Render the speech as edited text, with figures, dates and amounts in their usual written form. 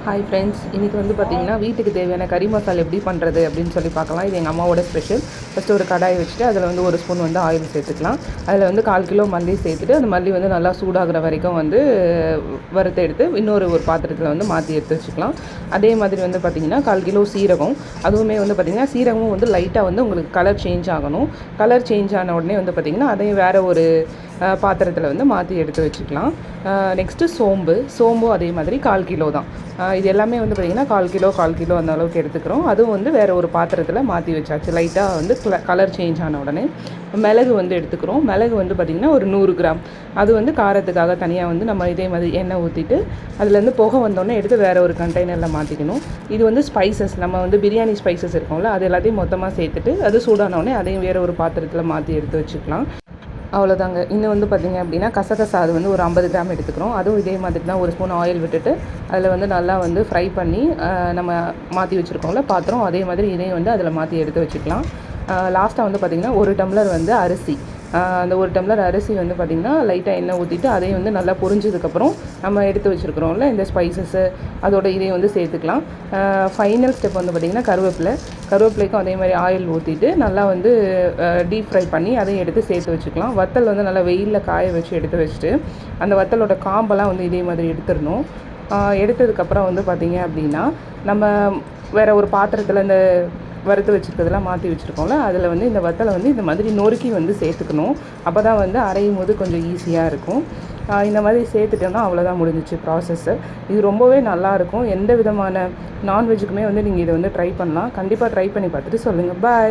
Hi friends, இன்றைக்கி வந்து பார்த்திங்கன்னா வீட்டுக்கு தேவையான கறி மசாலா எப்படி பண்ணுறது அப்படின்னு சொல்லி பார்க்கலாம். இது எங்கள் அம்மாவோட ஸ்பெஷல். ஃபஸ்ட்டு ஒரு கடாயை வச்சுட்டு அதில் வந்து ஒரு ஸ்பூன் வந்து ஆயில் சேர்த்துக்கலாம். அதில் வந்து 1/4 கிலோ மல்லி சேர்த்துட்டு அந்த மல்லி வந்து நல்லா சூடாகிற வரைக்கும் வந்து வறுத்து எடுத்து இன்னொரு பாத்திரத்தில் வந்து மாற்றி எடுத்து வச்சுக்கலாம். அதே மாதிரி வந்து பார்த்திங்கன்னா 1/4 கிலோ சீரகம், அதுவுமே வந்து பார்த்திங்கன்னா சீரகமும் வந்து லைட்டாக வந்து உங்களுக்கு கலர் சேஞ்ச் ஆகணும். கலர் சேஞ்ச் ஆன உடனே வந்து பார்த்திங்கன்னா அதையும் வேறு ஒரு பாத்திரத்தில் வந்து மாற்றி எடுத்து வச்சுக்கலாம். நெக்ஸ்ட்டு சோம்பும் அதே மாதிரி 1/4 கிலோ தான். இது எல்லாமே வந்து பார்த்திங்கன்னா 1/4 கிலோ அந்த அளவுக்கு எடுத்துக்கிறோம். அதுவும் வந்து வேறு ஒரு பாத்திரத்தில் மாற்றி வச்சாச்சு. லைட்டாக வந்து கலர் சேஞ்ச் ஆன உடனே மிளகு வந்து எடுத்துக்கிறோம். மிளகு வந்து பார்த்திங்கன்னா ஒரு 100 கிராம். அது வந்து காரத்துக்காக தனியாக வந்து நம்ம இதே மாதிரி எண்ணெய் ஊற்றிட்டு அதுலேருந்து புகை வந்தோடனே எடுத்து வேறு ஒரு கண்டெய்னரில் மாற்றிக்கணும். இது வந்து ஸ்பைசஸ், நம்ம வந்து பிரியாணி ஸ்பைசஸ் இருக்கும்ல, அது எல்லாத்தையும் மொத்தமாக சேர்த்துட்டு அது சூடானோடனே அதையும் வேறு ஒரு பாத்திரத்தில் மாற்றி எடுத்து வச்சுக்கலாம். அவ்வளோதாங்க. இன்னும் வந்து பார்த்திங்க அப்படின்னா கசகசா, அது வந்து ஒரு 50 கிராம் எடுத்துக்கிறோம். அதுவும் இதே மாதிரி தான் ஒரு ஸ்பூன் ஆயில் விட்டுட்டு அதில் வந்து நல்லா வந்து ஃப்ரை பண்ணி நம்ம மாற்றி வச்சுருக்கோம்ல பாத்திரம், அதே மாதிரி இதையும் வந்து அதில் மாற்றி எடுத்து வச்சுக்கலாம். லாஸ்ட்டாக வந்து பார்த்திங்கன்னா 1 டம்ளர் வந்து அரிசி, அந்த 1 டம்ளர் அரிசி வந்து பார்த்திங்கன்னா லைட்டாக எண்ணெய் ஊற்றிட்டு அதையும் வந்து நல்லா பொரிஞ்சதுக்கப்புறம் நம்ம எடுத்து வச்சுருக்கிறோம்ல இந்த ஸ்பைசஸ்ஸு அதோட இதையும் வந்து சேர்த்துக்கலாம். ஃபைனல் ஸ்டெப் வந்து பார்த்திங்கன்னா கருவேப்பிலைக்கும் அதே மாதிரி ஆயில் ஊற்றிட்டு நல்லா வந்து டீப் ஃப்ரை பண்ணி அதையும் எடுத்து சேர்த்து வச்சுக்கலாம். வத்தல் வந்து நல்லா வெயிலில் காய வச்சு எடுத்து வச்சுட்டு அந்த வத்தலோட காம்பெல்லாம் வந்து இதே மாதிரி எடுத்துடணும். எடுத்ததுக்கப்புறம் வந்து பார்த்திங்க அப்படின்னா நம்ம வேறு ஒரு பாத்திரத்தில் இந்த வறுத்து வச்சுருக்கிறதெல்லாம் மாற்றி வச்சுருக்கோம்ல, அதில் வந்து இந்த வத்தலை வந்து இந்த மாதிரி நொறுக்கி வந்து சேர்த்துக்கணும். அப்போ தான் வந்து அரையும் போது கொஞ்சம் ஈஸியாக இருக்கும். இந்த மாதிரி சேர்த்துட்டோம்னா அவ்வளோதான் முடிஞ்சிச்சு ப்ராசஸ்ஸு. இது ரொம்பவே நல்லாயிருக்கும். எந்த விதமான நான்வெஜ்ஜுக்குமே வந்து நீங்கள் இதை வந்து ட்ரை பண்ணலாம். கண்டிப்பாக ட்ரை பண்ணி பார்த்துட்டு சொல்லுங்கள். பாய்.